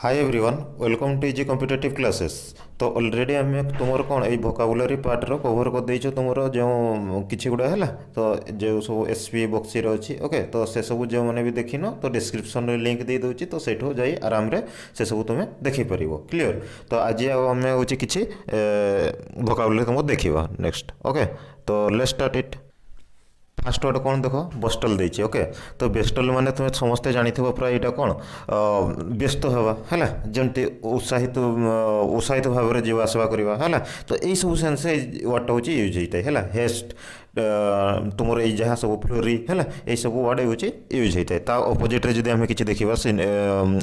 Hi everyone welcome to easy competitive classes. तो already आम तुम कौन ये भोकाबुलारी पार्टर कवर कर देचो तुम जो किसी गुड़ा है तो जो सब एस पी बक्सी अच्छी ओके। तो से सब जो मैंने भी देखिन तो डिस्क्रिप्शन लिंक दे दूची तो सेठू जाई आराम रे से सब तुम्हें देखिपर क्लीयर। तो आज आम हूँ कि भोकाबुलारी तुमको देखा नेक्स्ट ओके। तो let's start it. Fast word कौन देख बस्टल देछि ओके। तो बेस्टल माने तुम्हें समस्ते जानी प्राय यहाँ कौन व्यस्त हवा है जमती उत्साहित भाव में जीवा आसवा करवा है। तो यही सब सेन्स वर्ड हूँ यूज होता है हेस्ट तुम ये जहाँ सब फ्लोरी है यही सब वर्ड हूँ यूज होता है। अपोजिट जब आम कि देखा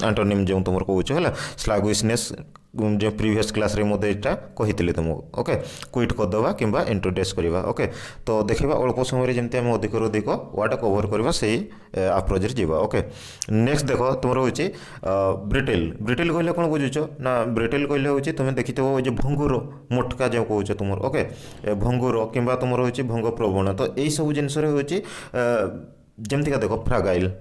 एंटोनिम जो तुम कौच है स्लागुइसनेस जो प्रीवियस क्लास रे मुझे यहाँ कही तुमको ओके। क्विट करदे कि इंट्रोड्यूस करवा ओके। तो देखा अल्प समय जमी आम अधिक अधिक वर्ड कवर करवा से आप्रोच जावा ओके। नेक्स्ट देख तुम हूँ ब्रिटेल। ब्रिटेल कहले कौन बुझुच ना ब्रिटेल कहले हूँ तुम्हें देखी जो भंगुर मोटका जो कौच तुम ओके भंगुर कि तुम हूँ भंग प्रवण। तो यही सब जिनस हूँ जमती देख फ्रागाइल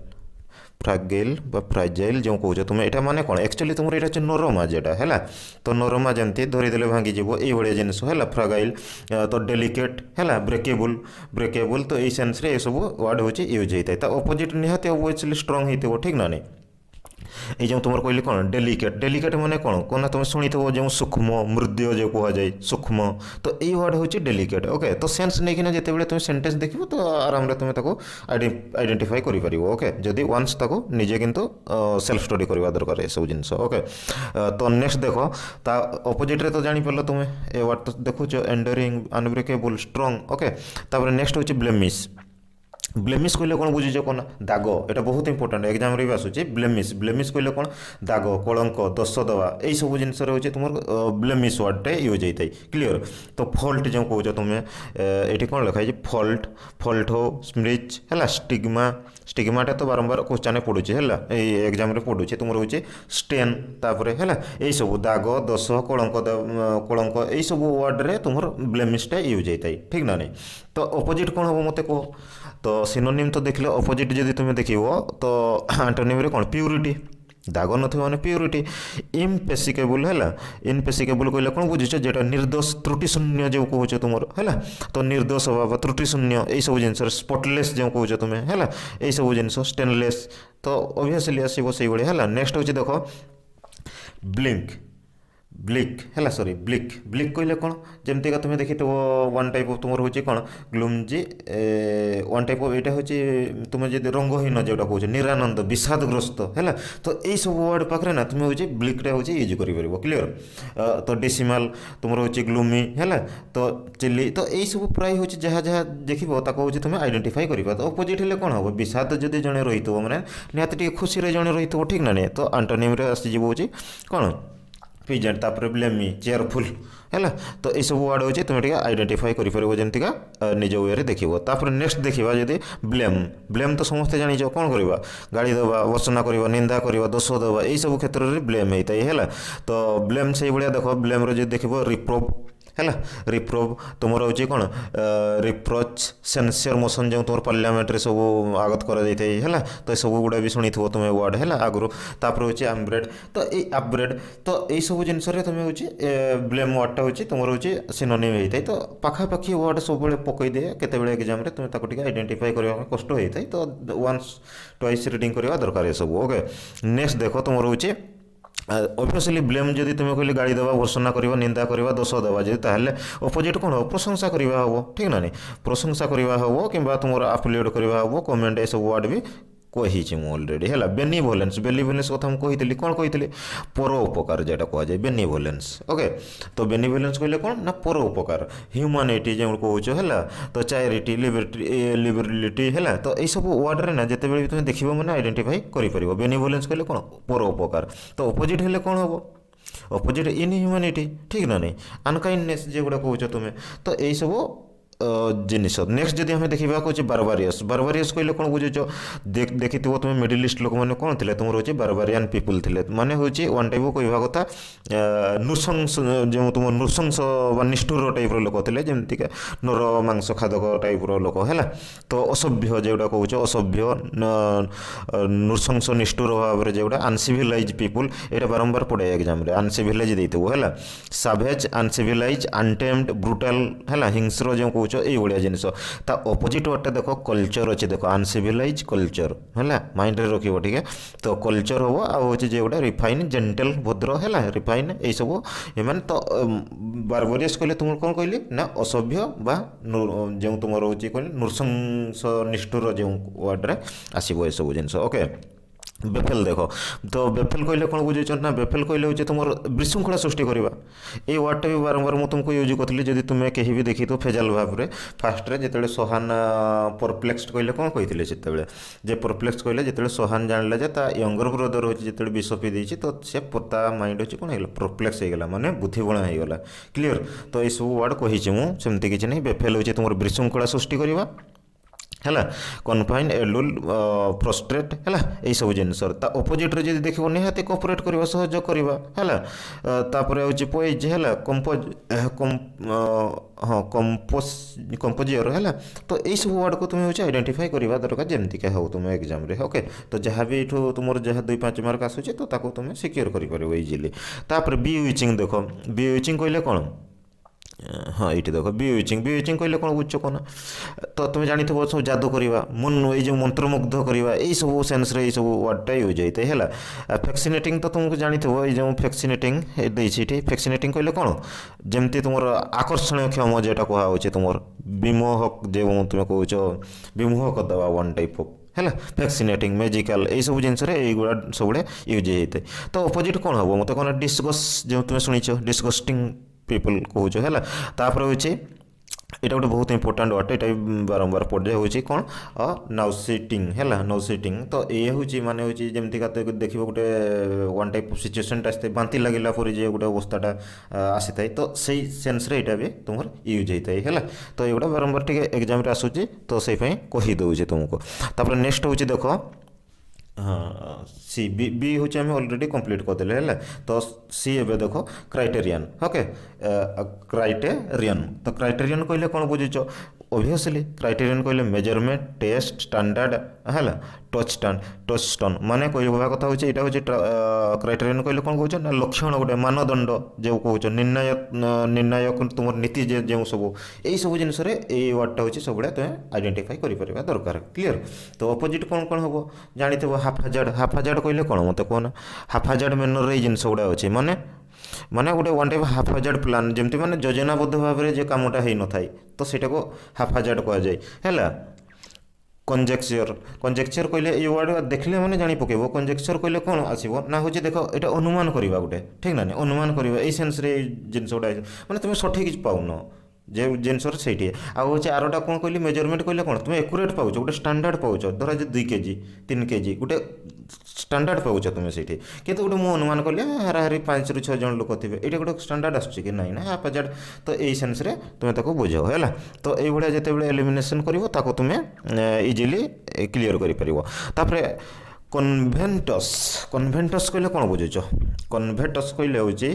फ्रागेल फ्राजाइल जो कौच तुम यहाँ माने कौन एक्चुअली तुम यहाँ नरमा जेटा है। तो नरमा जमती धरीदे भांगीज ये जिनस है फ्रागाइल। तो डेलिकेट है ब्रेकेबुल ब्रेकेबुल। तो यही सेन्स ये सब वर्ड हूँ यूज होता है। तो अपोजिट निहाती ओबियसली स्ट्रंग हो ठीक ना नहीं। ये जो तुम कहली कौन डेलिकेट डेलिकेट माने कौन कौन तुम शुणी थो जो सूक्ष्म मृद्य जो कह जाए सूक्ष्म। तो यही वर्ड हूँ डेलिकेट ओके। तो सेन्स नहीं कि जिते तुम सेन्टेन्स देख तो आराम तुम आइडेंटिफाई कर ओके जदि वन्स निजे किंतु सेल्फ स्टडी करवा दरकार ये सब जिनस ओके। तो नेक्स्ट देख अपोजिट रे तो जापर तुम्हें ए वर्ड तो देखुच एंडरिंग अनब्रेकेबल स्ट्रंग ओके। तापर नेक्स्ट हूँ ब्लेमिश। ब्लेमिश कहले कौन बुझीच कौन दाग यहाँ बहुत इंपोर्टेंट एग्जाम रे भी आसूँ ब्लेमिश। ब्लेमिश कहले कौन दाग कलंक दोष दवा यही सब जिनस तुम ब्लेमिश वर्डटे यूज होता है क्लीयर। तो फल्ट जो कौच तुम्हें ये कौन लिखाई फल्ट फल्ट हो स्मृच है स्टिग्मा स्टिग्माटा तो बारंबार क्वेश्चन पड़ूँ है एग्जाम रे पड़ूँ तुम हूँ स्टेन तापर है यही सब दाग दोष कलंक कलंक यही सब वर्ड रे तुम ब्लेमिशटा यूज होता है ठीक ना नहीं। तो अपोजिट कौन हम मत कह। तो सिनोनिम तो देखले अपोजिट जदि तुम देख तो एंटोनिम रे कौन प्यूरिटी दाग न प्यूरिटी। इम्पेसिकेबल है इनपेसिकेबल कहले कौन बुझुच जेटा निर्दोष त्रुटि शून्य जो कौच तुम है। तो निर्दोष अभाव त्रुटि शून्य यही सब जिन स्पॉटलेस जो कौच तुम्हें है यही सब जिन स्टेनलेस। तो ऑब्वियसली आसो से है। नेक्स्ट हूँ देख ब्लिंक ब्लिक है सॉरी ब्लिक ब्लिक कहले कौन जमती तुम देखी तो वन टाइप तुम हूँ कौन ग्लूमजी वन टाइप यहाँ हूँ तुम जो रंगहीन जोटा कौच निरानंद विषादग्रस्त है। तो यही सब वर्ड पाखे ना तुम हूँ ब्लिकटा हूँ यूज कर क्लीयर। तो डेसिमाल तुम हूँ ग्लूमी है। तो चिल्ली तो यही सब प्राय हूँ जहाँ जहाँ देख हूँ तुम आइडेंटिफाई कर। तो अपोजिट हेल्ले कौन हम विषाद जदि जड़े रही मैंने निहती खुशी जड़े रही ठीक ना नहीं। तो एंटोनिम रे आसीज कौन पिजेंट तापर ब्लेमी चेयरफुल है। तो यह सब वर्ड हूँ तुम आइडेंटिफाई करमती निज वे देख। तापर नेक्स्ट देखा जब ब्लेम ब्लेम तो समस्ते जानीच कौन करवा गाड़ी दवा वर्षना करवा निंदा करवा दोष दवा यही सब क्षेत्र में ब्लेम होता है। तो ब्लेम से भाया देख ब्लेम रो देख रिप्रोव है रिप्रोव तुम हूँ कौन रिप्रोच सेंसियर मोशन जो तुम पार्लियामेंट रे सब आगत है। तो सब गुड़ा भी शुणी थो तुम्हें वर्ड है आगु। तापर हूँ एम्ब्रेड तो ये अपग्रेड तो यही सब जिनस तुम हूँ ब्लेम वर्डटा हूँ तुम हूँ सिनोनिम होता है। तो पाखापाखी वर्ड सब पकई दिए केते एग्जाम रे तुम्हें आइडेंटिफाई करने कष्ट होता है। तो वन्स ट्वाइस रिडिंग करवा दरकार ये सब ओके। नेक्स्ट देख तुम हूँ ऑब्वियसली ब्लेम जदि तुम कहले गाड़ी दवा भर्सना करवा निंदा करवा दोष दवा जब ताहले अपोजिट कौन हो प्रशंसा करवा हम ठीक ना नहीं प्रशंसा करवा हम कि तुम आफिलिएट करवा हम कमेंट ये सब वर्ड भी कही अलरेडी है। बेनिवोलेंस बेनिवोलेंस कथा कही कौन कही परोपकार जेटा कह जाए बेनिवोलेंस ओके। तो बेनिवोलेंस कहले कौन ना परोपकार ह्यूमानिटी जो कौच है। तो चैरिटी लिबरलिटी है। तो यही सब वर्ड रे ना जिते तुम देख मैंने आइडेंटिफाई कर बेनिवोलेंस कहले कौन परोपकार। तो अपोजिट हेल्ले कौन हम अपोजिट इनह्यूमानिटी ठीक ना नहीं अनकाइंडनेस जो गुड़ा कौच तुम्हें। तो यही सब ଜିନିଷ। ନେକ୍ସଟ ଯଦି ଆମେ ଦେଖିବା ହେଉଛି ବାରବାରିୟସ୍। ବାରବାରିୟସ୍ କହିଲେ କ'ଣ ବୁଝୁଛ? ଦେଖିଥିବ ତୁମେ ମିଡିଲ ଇଷ୍ଟ ଲୋକମାନେ କ'ଣ ଥିଲେ? ତୁମର ହେଉଛି ବାରବାରିଆନ୍ ପିପୁଲ୍ ଥିଲେ। ମାନେ ହେଉଛି ୱାନ୍ ଟାଇପ୍ କହିବା କଥା ନୃଶଂସ, ଯେଉଁ ତୁମ ନୃଶଂସ ବା ନିଷ୍ଠୁର ଟାଇପ୍ର ଲୋକ ଥିଲେ, ଯେମିତିକା ନର ମାଂସ ଖାଦକ ଟାଇପ୍ର ଲୋକ ହେଲା। ତ ଅସଭ୍ୟ ଯେଉଁଟା କହୁଛ, ଅସଭ୍ୟ ନୃଶଂସ ନିଷ୍ଠୁର ଭାବରେ ଯେଉଁଟା ଅନସିଭିଲାଇଜ୍ ପିପୁଲ୍, ଏଇଟା ବାରମ୍ବାର ପଡ଼େ ଏକ୍ଜାମ୍ରେ, ଅନସିଭିଲାଇଜ୍ ଦେଇଥିବ ହେଲା। ସାଭେଜ୍, ଅନସିଭିଲାଇଜ୍, ଅନଟେମ୍ଡ, ବ୍ରୁଟାଲ୍ ହେଲା, ହିଂସ୍ର ଯେଉଁ କହୁଛ ଏଇଭଳିଆ ଜିନିଷ। ତା ଅପୋଜିଟ୍ ୱାର୍ଡ଼ଟା ଦେଖ କଲଚର୍ ଅଛି, ଦେଖ ଅନସିଭିଲାଇଜ୍ କଲଚର୍ ହେଲା, ମାଇଣ୍ଡରେ ରଖିବ ଟିକେ। ତ କଲଚର୍ ହେବ, ଆଉ ହେଉଛି ଯେଉଁଟା ରିଫାଇନ୍, ଜେଣ୍ଟେଲ୍, ଭଦ୍ର ହେଲା, ରିଫାଇନ୍ ଏଇସବୁ ଏମାନେ। ତ ବାରବାରିୟସ୍ କହିଲେ ତୁମର କ'ଣ କହିଲି ନା ଅସଭ୍ୟ ବା ଯେଉଁ ତୁମର ହେଉଛି କହିଲେ ନୃଶଂସ ନିଷ୍ଠୁର ଯେଉଁ ୱାର୍ଡ଼ରେ ଆସିବ ଏସବୁ ଜିନିଷ। ଓକେ, ବେଫେଲ୍ ଦେଖ। ତ ବେଫେଲ୍ କହିଲେ କ'ଣ ବୁଝୁଛ ନା? ବେଫେଲ୍ କହିଲେ ହେଉଛି ତୁମର ବିଶୃଙ୍ଖଳା ସୃଷ୍ଟି କରିବା। ଏଇ ୱାର୍ଡ଼ଟା ବି ବାରମ୍ବାର ମୁଁ ତୁମକୁ ୟୁଜ୍ କରିଥିଲି। ଯଦି ତୁମେ କେହି ବି ଦେଖିଥିବ ଫେଜାଲ୍ ଭାବରେ ଫାଷ୍ଟରେ ଯେତେବେଳେ ସୋହାନ ପରପ୍ଲେକ୍ସଡ୍ କହିଲେ କ'ଣ କହିଥିଲେ ସେତେବେଳେ? ଯେ ପରପ୍ଲେକ୍ସଡ୍ କହିଲେ ଯେତେବେଳେ ସୋହାନ ଜାଣିଲା ଯେ ତା ୟଙ୍ଗର ବ୍ରଦର ହେଉଛି ଯେତେବେଳେ ବିଷ ପିଇ ଦେଇଛି, ତ ସେ ତା ମାଇଣ୍ଡ ହେଉଛି କ'ଣ ହେଇଗଲା? ପରପ୍ଲେକ୍ସ ହେଇଗଲା, ମାନେ ବୁଦ୍ଧିବଣା ହେଇଗଲା। କ୍ଲିଅର୍? ତ ଏଇସବୁ ୱାର୍ଡ଼ କହିଛି ମୁଁ, ସେମିତି କିଛି ନାହିଁ। ବେଫେଲ୍ ହେଉଛି ତୁମର ବିଶୃଙ୍ଖଳା ସୃଷ୍ଟି କରିବା ହେଲା, କନଫାଇନ୍, ଏଲୁଲ୍, ଫ୍ରଷ୍ଟ୍ରେଟ୍ ହେଲା, ଏଇସବୁ ଜିନିଷ। ତା ଅପୋଜିଟ୍ରେ ଯଦି ଦେଖିବ ନିହାତି କୋଅପରେଟ୍ କରିବା, ସହଯୋଗ କରିବା ହେଲା। ତାପରେ ହେଉଛି ପୋଏଜ୍ ହେଲା, କମ୍ପୋଜିୟର ହେଲା। ତ ଏଇସବୁ ୱାର୍ଡ଼କୁ ତୁମେ ହେଉଛି ଆଇଡେଣ୍ଟିଫାଇ କରିବା ଦରକାର, ଯେମିତିକା ହେଉ ତୁମେ ଏକ୍ଜାମ୍ରେ। ଓକେ, ତ ଯାହା ବି ଏଇଠୁ ତୁମର ଯାହା 2-5 ମାର୍କ ଆସୁଛି, ତ ତାକୁ ତୁମେ ସିକ୍ୟୁର କରିପାରିବ ଇଜିଲି। ତାପରେ ବି ୱିଚିଂ ଦେଖ। ବି ୱିଚିଂ କହିଲେ କ'ଣ? ହଁ ଏଇଠି ଦେଖ, ବି ୱିଚିଂ କହିଲେ କ'ଣ ବୁଝୁଛ କ'ଣ? ତ ତୁମେ ଜାଣିଥିବ ସବୁ ଯାଦୁ କରିବା, ଏଇ ଯେଉଁ ମନ୍ତ୍ରମୁଗ୍ଧ କରିବା, ଏଇସବୁ ସେନ୍ସରେ ଏଇସବୁ ୱାର୍ଡ଼ଟା ୟୁଜ୍ ହେଇଥାଏ ହେଲା। ଫ୍ୟାକ୍ସିନେଟିଂ ତ ତୁମକୁ ଜାଣିଥିବ, ଏଇ ଯେଉଁ ଫ୍ୟାକ୍ସିନେଟିଂ ଦେଇଛି ଏଠି। ଫ୍ୟାକ୍ସିନେଟିଂ କହିଲେ କ'ଣ? ଯେମିତି ତୁମର ଆକର୍ଷଣୀୟ କ୍ଷମ ଯେଟା କୁହାହେଉଛି, ତୁମର ବିମୋହକ, ଯେଉଁ ତୁମେ କହୁଛ ବିମୋହକ ଦେବା ୱାନ୍ ଟାଇପ୍ ଅଫ୍ ହେଲା। ଫ୍ୟାକ୍ସିନେଟିଂ, ମେଜିକାଲ୍, ଏଇସବୁ ଜିନିଷରେ ଏଇଗୁଡ଼ା ସବୁବେଳେ ୟୁଜ୍ ହେଇଥାଏ। ତ ଅପୋଜିଟ୍ କ'ଣ ହେବ? ମୋତେ କ'ଣ ଡିସ୍ଗସ୍, ଯେଉଁ ତୁମେ ଶୁଣିଛ ଡିସ୍ଗଷ୍ଟିଂ ପିପୁଲ୍ କହୁଛ ହେଲା। ତାପରେ ହେଉଛି এটা ଗୋଟେ ବହୁତ ଇମ୍ପୋର୍ଟାଣ୍ଟ ୱାର୍ଡ, ଏଇଟା ବି ବାରମ୍ବାର ପଡ଼ିଯାଏ, ହେଉଛି କ'ଣ? ନାଉସିଟିଂ ହେଲା, ନାଉସିଟିଂ। ତ ଏଇଆ ହେଉଛି ମାନେ ହେଉଛି ଯେମିତିକା ଦେଖିବ ଗୋଟେ ୱାନ୍ ଟାଇପ୍ ଅଫ୍ ସିଚୁଏସନ୍ଟା ଆସିଥାଏ, ବାନ୍ତି ଲାଗିଲା ପରେ ଯେ ଗୋଟେ ଅବସ୍ଥାଟା ଆସିଥାଏ, ତ ସେଇ ସେନ୍ସରେ ଏଇଟା ବି ତୁମର ୟୁଜ୍ ହେଇଥାଏ ହେଲା। ତ ଏଗୁଡ଼ା ବାରମ୍ବାର ଟିକେ ଏକ୍ଜାମ୍ରେ ଆସୁଛି, ତ ସେଇପାଇଁ କହିଦେଉଛି ତୁମକୁ। ତାପରେ ନେକ୍ସଟ ହେଉଛି ଦେଖ, ହଁ ସି ବି ହେଉଛି ଆମେ ଅଲରେଡ଼ି କମ୍ପ୍ଲିଟ୍ କରିଦେଲେ ହେଲା। ତ ସି ଏବେ ଦେଖ କ୍ରାଇଟେରିଆନ୍। ଓକେ, କ୍ରାଇଟେରିଆନ୍। ତ କ୍ରାଇଟେରିଆନ୍ କହିଲେ କ'ଣ ବୁଝୁଛ? ଅବଭିୟସଲି କ୍ରାଇଟେରିଆନ୍ କହିଲେ ମେଜରମେଣ୍ଟ, ଟେଷ୍ଟ, ଷ୍ଟାଣ୍ଡାର୍ଡ଼ ହେଲା, ଟଚଷ୍ଟୋନ୍। ମାନେ କହିବା କଥା ହେଉଛି ଏଇଟା ହେଉଛି କ୍ରାଇଟେରିଆନ୍ କହିଲେ କ'ଣ କହୁଛ ନା ଲକ୍ଷଣ, ଗୋଟେ ମାନଦଣ୍ଡ ଯେଉଁ କହୁଛ, ନିର୍ଣ୍ଣାୟକ ତୁମର ନୀତି ଯେଉଁ ସବୁ, ଏଇସବୁ ଜିନିଷରେ ଏଇ ୱାର୍ଡ଼ଟା ହେଉଛି ସବୁବେଳେ ତୁମେ ଆଇଡେଣ୍ଟିଫାଇ କରିପାରିବା ଦରକାର। କ୍ଲିଅର୍? ତ ଅପୋଜିଟ୍ କ'ଣ ହେବ ଜାଣିଥିବ? ହାଫାଜାର୍ଡ଼ କହିଲେ କ'ଣ ମୋତେ କୁହନା? ହାଫାଜାର୍ଡ଼ ମେନର୍ରେ ଏଇ ଜିନିଷ ଗୁଡ଼ା ଅଛି, ମାନେ ଗୋଟେ ୱାନ୍ ଟାଇପ୍ ହାଫାଜାର୍ଡ଼ ପ୍ଲାନ୍, ଯେମିତି ମାନେ ଯୋଜନାବଦ୍ଧ ଭାବରେ ଯେ କାମଟା ହେଇନଥାଏ, ତ ସେଇଟାକୁ ହାଫାଜାର୍ଡ଼ କୁହାଯାଏ ହେଲା। କଞ୍ଜେକ୍ଚର୍ କହିଲେ ଏଇ ୱାର୍ଡ଼ ଦେଖିଲେ ମାନେ ଜାଣି ପକାଇବ। କଞ୍ଜେକ୍ଚର୍ କହିଲେ କ'ଣ ଆସିବ ନା ହେଉଛି ଦେଖ ଏଇଟା ଅନୁମାନ କରିବା ଗୋଟେ, ଠିକ୍ ନା? ଅନୁମାନ କରିବା, ଏଇ ସେନ୍ସରେ ଏଇ ଜିନିଷ ଗୁଡ଼ା ମାନେ ତୁମେ ସଠିକ୍ ପାଉନ যে ଜିନିଷର ସେଇଠି। ଆଉ ହେଉଛି ଆରଟା କ'ଣ କହିଲି? ମେଜରମେଣ୍ଟ କହିଲେ କ'ଣ? ତୁମେ ଏକୁରେଟ୍ ପାଉଛ, ଗୋଟେ ଷ୍ଟାଣ୍ଡାର୍ଡ଼ ପାଉଛ, ଧର ଯେ 2 କେଜି 3 କେଜି ଗୋଟେ ଷ୍ଟାଣ୍ଡାର୍ଡ଼ ପାଉଛ ତୁମେ ସେଇଠି। କିନ୍ତୁ ଗୋଟେ ମୁଁ ଅନୁମାନ କଲି ହାରାହାରି 5ରୁ 6 ଜଣ ଲୋକ ଥିବେ, ଏଇଟା ଗୋଟେ ଷ୍ଟାଣ୍ଡାର୍ଡ଼ ଆସୁଛି କି ନାହିଁ? ନା ହାଫାଜାର୍ଡ଼। ତ ଏଇ ସେନ୍ସରେ ତୁମେ ତାକୁ ବୁଝ ହେଲା। ତ ଏଇଭଳିଆ ଯେତେବେଳେ ଏଲିମିନେସନ୍ କରିବ, ତାକୁ ତୁମେ ଇଜିଲି କ୍ଲିଅର୍ କରିପାରିବ। ତାପରେ କନଭେଣ୍ଟସ୍ କହିଲେ କ'ଣ ବୁଝୁଛ? କନଭେଣ୍ଟସ୍ କହିଲେ ହେଉଛି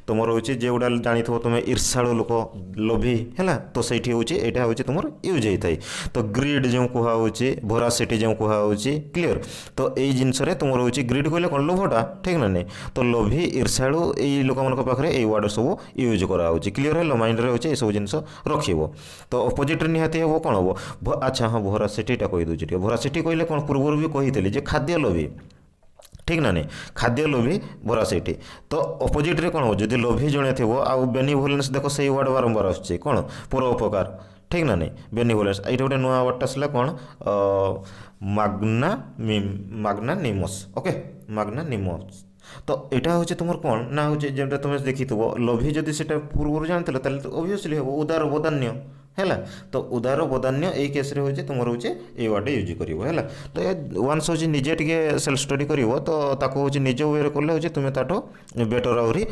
ତୁମର ହେଉଛି ଯେଉଁଟା ଜାଣିଥିବ ତୁମେ ଈର୍ଷାଳୁ ଲୋକ, ଲୋଭୀ ହେଲା। ତ ସେଇଠି ହେଉଛି ଏଇଟା ହେଉଛି ତୁମର ୟୁଜ୍ ହେଇଥାଏ। ତ ଗ୍ରିଡ୍ ଯେଉଁ କୁହାହେଉଛି, ଭୋରାସିଟି ଯେଉଁ କୁହାହେଉଛି, କ୍ଲିଅର୍? ତ ଏଇ ଜିନିଷରେ ତୁମର ହେଉଛି ଗ୍ରିଡ୍ କହିଲେ କ'ଣ? ଲୋଭଟା, ଠିକ୍ ନା ନାହିଁ? ତ ଲୋଭୀ, ଈର୍ଷାଳୁ, ଏଇ ଲୋକମାନଙ୍କ ପାଖରେ ଏଇ ୱାର୍ଡ଼ ସବୁ ୟୁଜ୍ କରାହେଉଛି। କ୍ଲିଅର୍ ହେଲା? ମାଇଣ୍ଡରେ ହେଉଛି ଏସବୁ ଜିନିଷ ରଖିବ। ତ ଅପୋଜିଟ୍ରେ ନିହାତି ହେବ କ'ଣ ହେବ? ଆଚ୍ଛା ହଁ, ଭୋରାସିଟିଟା କହିଦେଉଛି ଟିକେ। ଭୋରାସିଟି କହିଲେ କ'ଣ? ପୂର୍ବରୁ ବି କହିଥିଲି ଯେ ଖାଦ୍ୟ ଲୋଭୀ, ଠିକ୍ ନା ନାହିଁ? ଖାଦ୍ୟ ଲୋଭୀ, ଭୋରାସିଟି। ତ ଅପୋଜିଟ୍ରେ କ'ଣ ହେବ? ଯଦି ଲୋଭୀ ଜଣେ ଥିବ, ଆଉ ବେନିଭୋଲେନ୍ସ ଦେଖ ସେଇ ୱାର୍ଡ଼ ବାରମ୍ବାର ଆସୁଛି, କ'ଣ? ପରୋପକାର, ଠିକ୍ ନା ନାହିଁ? ବେନିଭୋଲେନ୍ସ। ଏଇଟା ଗୋଟେ ନୂଆ ୱାର୍ଡ଼ଟା ଆସିଲା, କ'ଣ? ମାଗ୍ନାନିମସ୍। ଓକେ, ମାଗ୍ନାନିମସ୍। ତ ଏଇଟା ହେଉଛି ତୁମର କ'ଣ ନା ହେଉଛି ଯେମିତି ତୁମେ ଦେଖିଥିବ, ଲୋଭୀ ଯଦି ସେଇଟା ପୂର୍ବରୁ ଜାଣିଥିଲ ତାହେଲେ ତ ଅବଭିୟସଲି ହେବ ଉଦାର ବଦାନ୍ୟ ହେଲା। ତ ଉଦାର ବଦାନ୍ୟ ଏଇ କେସ୍ରେ ହେଉଛି ତୁମର ହେଉଛି ଏଇ ୱାର୍ଡ଼ ୟୁଜ୍ କରିବ ହେଲା। ତ ୱାନ୍ସ ହେଉଛି ନିଜେ ଟିକେ ସେଲ୍ଫ ଷ୍ଟଡ଼ି କରିବ, ତ ତାକୁ ହେଉଛି ନିଜ ୱେରେ କଲେ ହେଉଛି ତୁମେ ତାଠୁ ବେଟର୍ ଆହୁରି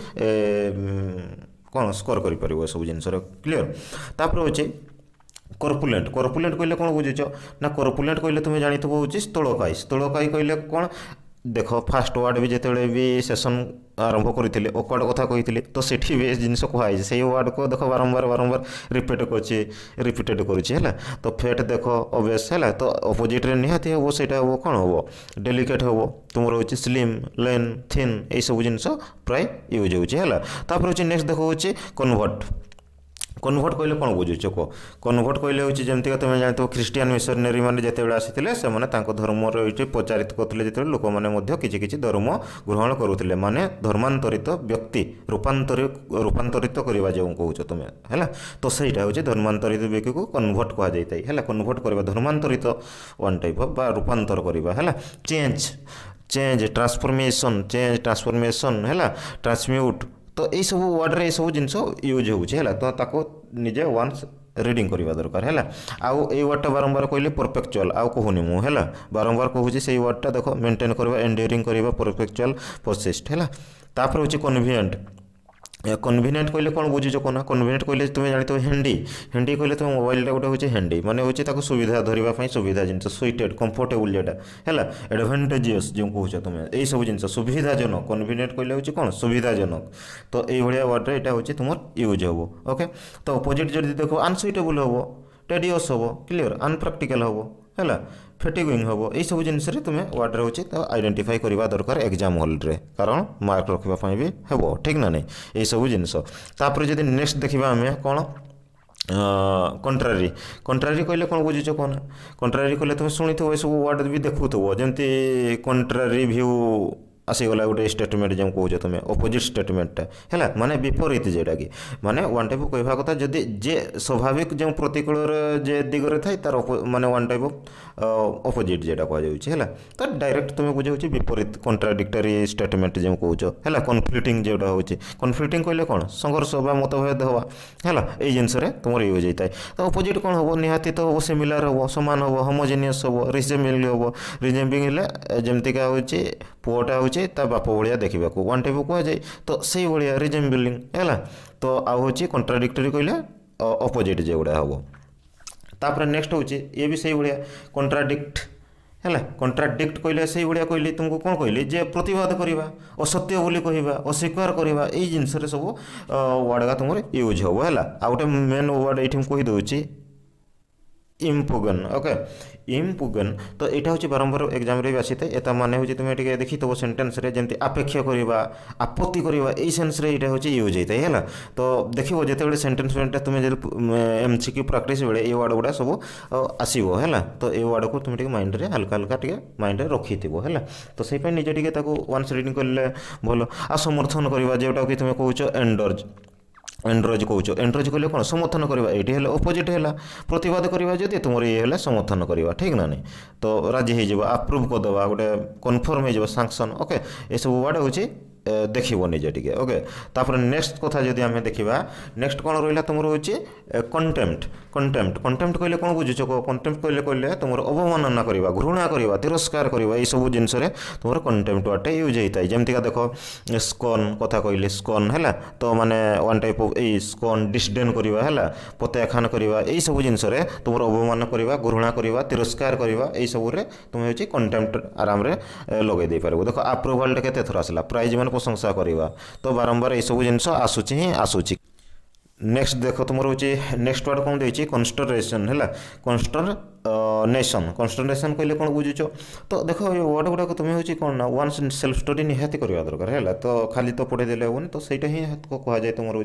କ'ଣ ସ୍କୋର କରିପାରିବ ଏସବୁ ଜିନିଷର। କ୍ଲିଅର୍? ତାପରେ ହେଉଛି कर्पुलेंट कर्पुलेंट कहले कौन बुझुच ना कर्पुलेंट कहले तुम्हें जानी हूँ स्थूलकाय स्थूलकाय कहले कौन देख फास्ट वार्ड भी जिते भी सेसन आरंभ करते अक्वार्ड कथा कही तो सेठी भी जिनस कहुई से वार्ड को देख बारंबार बारंबार रिपीट रिपीटेड करुँचे तो फेट देख ओबेस है तो अपोजिट निहाती हम से कौन हम डेलिकेट हम तुम हूँ स्लिम लेन थिन यही सब जिन प्राय यूज होपर नेक्स्ट देख हूँ कन्वर्ट कन्वर्ट कहले कौन बुझुच कह कन्वर्ट कहले हूँ जमीक तुम जानते ख्रीस्टियान मिशनरी मैंने जिते आसी से धर्म प्रचारित करते जो लोक मैंने किसी धर्म ग्रहण करुले माने धर्मांतरित व्यक्ति रूपांतरित करवा जो कौच तुम्हें है तो सहीटा हूँ धर्मांतरित व्यक्ति को कन्वर्ट कहुई है कन्वर्ट करवा धर्मांतरित वन टाइप ऑफ रूपांतर करवा है चेंज चेंज ट्रांसफॉर्मेशन है ट्रांसम्यूट तो यही सब वर्ड रे सब जिनस यूज होगा तो ताको निजे वन्स रिडिंग करवा दरकार है आउ ये वर्डटा बारंबार कहली परफेक्चुअल आउ कहूनी मुझे बारंबार कहूँ से वर्डटा देख मेंटेन करवा एंड्यूरिंग करवा परफेक्चुअल परसिस्ट है तापर हूँ कन्वीनिएंट कन्वीनिएंट कहले कौन बुझुच कहना कन्वीनिएंट कहले तुम्हें जानी हैंडी हैंडी कहले तुम मोबाइल गोटे हूँ हैंडी माने हूँ सुविधा धरवाई सुविधा जिन सुइटेड कंफर्टेबल जेटा है एडभांटेजियस जो कह तुम्हें यही सब जिन सुविधाजनक कन्वीनिएंट कहले हूँ कौन सुविधाजनक तो ये वर्ड यहाँ हूँ तुम यूज हम ओके तो अपोजिट जब देख अनसुइटेबल हम टेडियस हम क्लीयर अनप्राक्टिकल हम है फेटिगिंग हम यही सब जिन तुम्हें वर्ड हूँ तो आइडेंटिफाई करवा दरकार एग्जाम हॉल रे कारण मार्क रखापी भी हम ठीक ना नहीं यही सब जिनस तापर जब नेक्स्ट देखा आम कौन कंट्रारी कंट्रारी कहले कौन बुझुच कौन कंट्रारी कहले तुम शुणी ये सब वर्ड भी देखु जमी कंट्रारी व्यू आसीगला गोटे स्टेटमेंट जो कौच तुम्हें अपोजिट स्टेटमेंटा है माने विपरीत जेटा कि माने वन टाइप कहवा कथा जदि जे स्वाभाविक जो प्रतिकूल जे दिगरे थाए तार माने वन टाइप ऑफ अपोजिट जेटा कहुच्छे तो डायरेक्ट तुम्हें बुझे विपरीत कंट्राडिक्टरी स्टेटमेंट जो कौच है कन्फ्लिक्टिंग जोटा हूँ कन्फ्लिक्टिंग कहले कौन संघर्ष हवा मतभेद हवा है यही जिनस तुम यूज होता है तो अपोजिट कौन हम निहाती तो हम सिमिलार हम सामान हम होमोजेनियस हम रिजेम्बलिंग हम रिजेम्बलिंग जमतीका हूँ पुआटा हूँ ता बाप भाया देखा वन टाइप कहुए तो से भाया रिजेम्बलिंग है तो आउ हूँ कंट्राडिक्टरी कहले अपोजिट जोड़ा हम तापर नेक्स्ट हूँ ये भी से भाया कंट्राडिक्ट है कंट्राडिक्ट कहले से भाया कहली तुमको कौन कहली जे प्रतिवाद करवा असत्य बोली कहवा अस्वीकार करवा यही जिनस सब वर्ड का तुम यूज हम है आ गए मेन वर्ड ये कहीदे इम्पुगन ओके इम्पुगन तो यहाँ हूँ बारंबार एग्जाम भी आसी था एता माने हूँ तुम्हें देखी थो सेन्टेन्स जमी आपेक्ष करवा आपत्ति करवा यही सेन्स यहाँ हूँ यूज होता है तो देखो जिते सेन्टेन्स तुम्हें एमसीक्यू प्रैक्टिस बेले ये वर्ड गुड़ा सब आसो है तो ये वर्ड को तुम्हें माइंड रे हल्का हल्का टे माइंड रे रखी थो है तो से निजे टे वन्स रिडिंग कले भल आ समर्थन करवा जोटा कि तुम्हें कौच एंडर्ज एंड्रोज कौच एंड्रोज कहले कौन समर्थन करवा ये अपोजिट है प्रतिवाद करवा जदि तुम ये समर्थन करवा ठीक ना नहीं तो राजी हो आप्रुव करदे गोटे कन्फर्म हो सांक्शन ओके ये सब वर्ड हूँ देखो निजे टे ओके तापर नेक्स्ट कथा जदि आम देखा नेक्स्ट कौन रहा तुम हूँ कंटेम्प्ट कंटेम्प्ट कंटेम्प्ट कहले कौन बुझुच कंटेम्प्ट कहले तुम अवमानना करवा घृणा करवा तिरस्कार करवा ये सब जिनस तुम कंटेम्प्ट वर्डटा यूज होता है जमतीका देख स्कन कथा कहली स्कन है तो माने one type of A स्कन disdain करवा है प्रत्याख्यान करवा यही सब जिनस तुम अवमान करवा घृणा करवा तिरस्कार करवा यही सब तुम हूँ कंटेम्प्ट आराम लगे दे पार देख आप्रुवाल केते थर आसला प्राइज मान प्रशंसा करवा तो बारंबार ये सब जिन आसूची ही आसूची नेक्स्ट देख तुम हूँ नेक्स्ट वर्ड कौन देखिए कन्स्टरेसन है कन्स्टरेसन कहले कौन बुझुच तो देख ये वर्ड गुड़ाक तुम्हें हूँ कौन ना वन्स सेल्फ स्टडी निहाती करवा दरकार है तो खाली तो पढ़े देले हेनी तो सहीटा ही कहुए तुम हूँ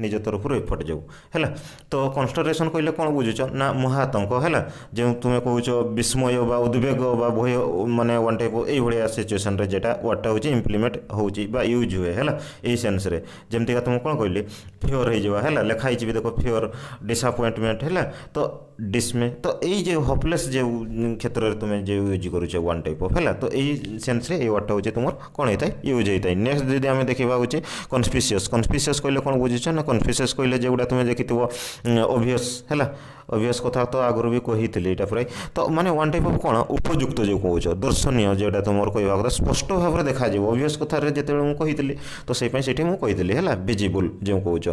निज तरफ एफर्ट जो है तो कन्स्टरेसन कहले कौन बुझुच ना महातंक है जो तुम्हें कौच विस्मय बा उद्वेग बा भय माने वन टाइप ये सिचुएसन जेटा वर्डटा हूँ इम्प्लीमेंट हो यूज हुए है यही सेन्स जमतीका तुम कौन कहली फियर हो लिखाई भी देख फियर डिसअपॉइंटमेंट है तो डिसमे तो यही जो होपलेस जो क्षेत्र में तुम्हें जो यूज करुच वन टाइप ऑफ है तो यही सेन्स ये वर्डटा हूँ तुम कौन होता है यूज होता है नेक्स्ट जब आम देखा हूँ कन्स्पिशियस कन्स्पिशियस कहले कौन बुझुच ना कन्फ्यूशियस कहले जोड़ा तुम्हें देखी ओबियस है ओबियस कथा तो आगुरी भी कही यहाँ प्राय तो माने वन टाइप ऑफ कौन उपयुक्त जो कौच दर्शनीय जोटा तुम कहवा कथा स्पष्ट भाव में देखा ओबियस कथार जो मुझे कही तो से मुझे है विजिबल जो कौच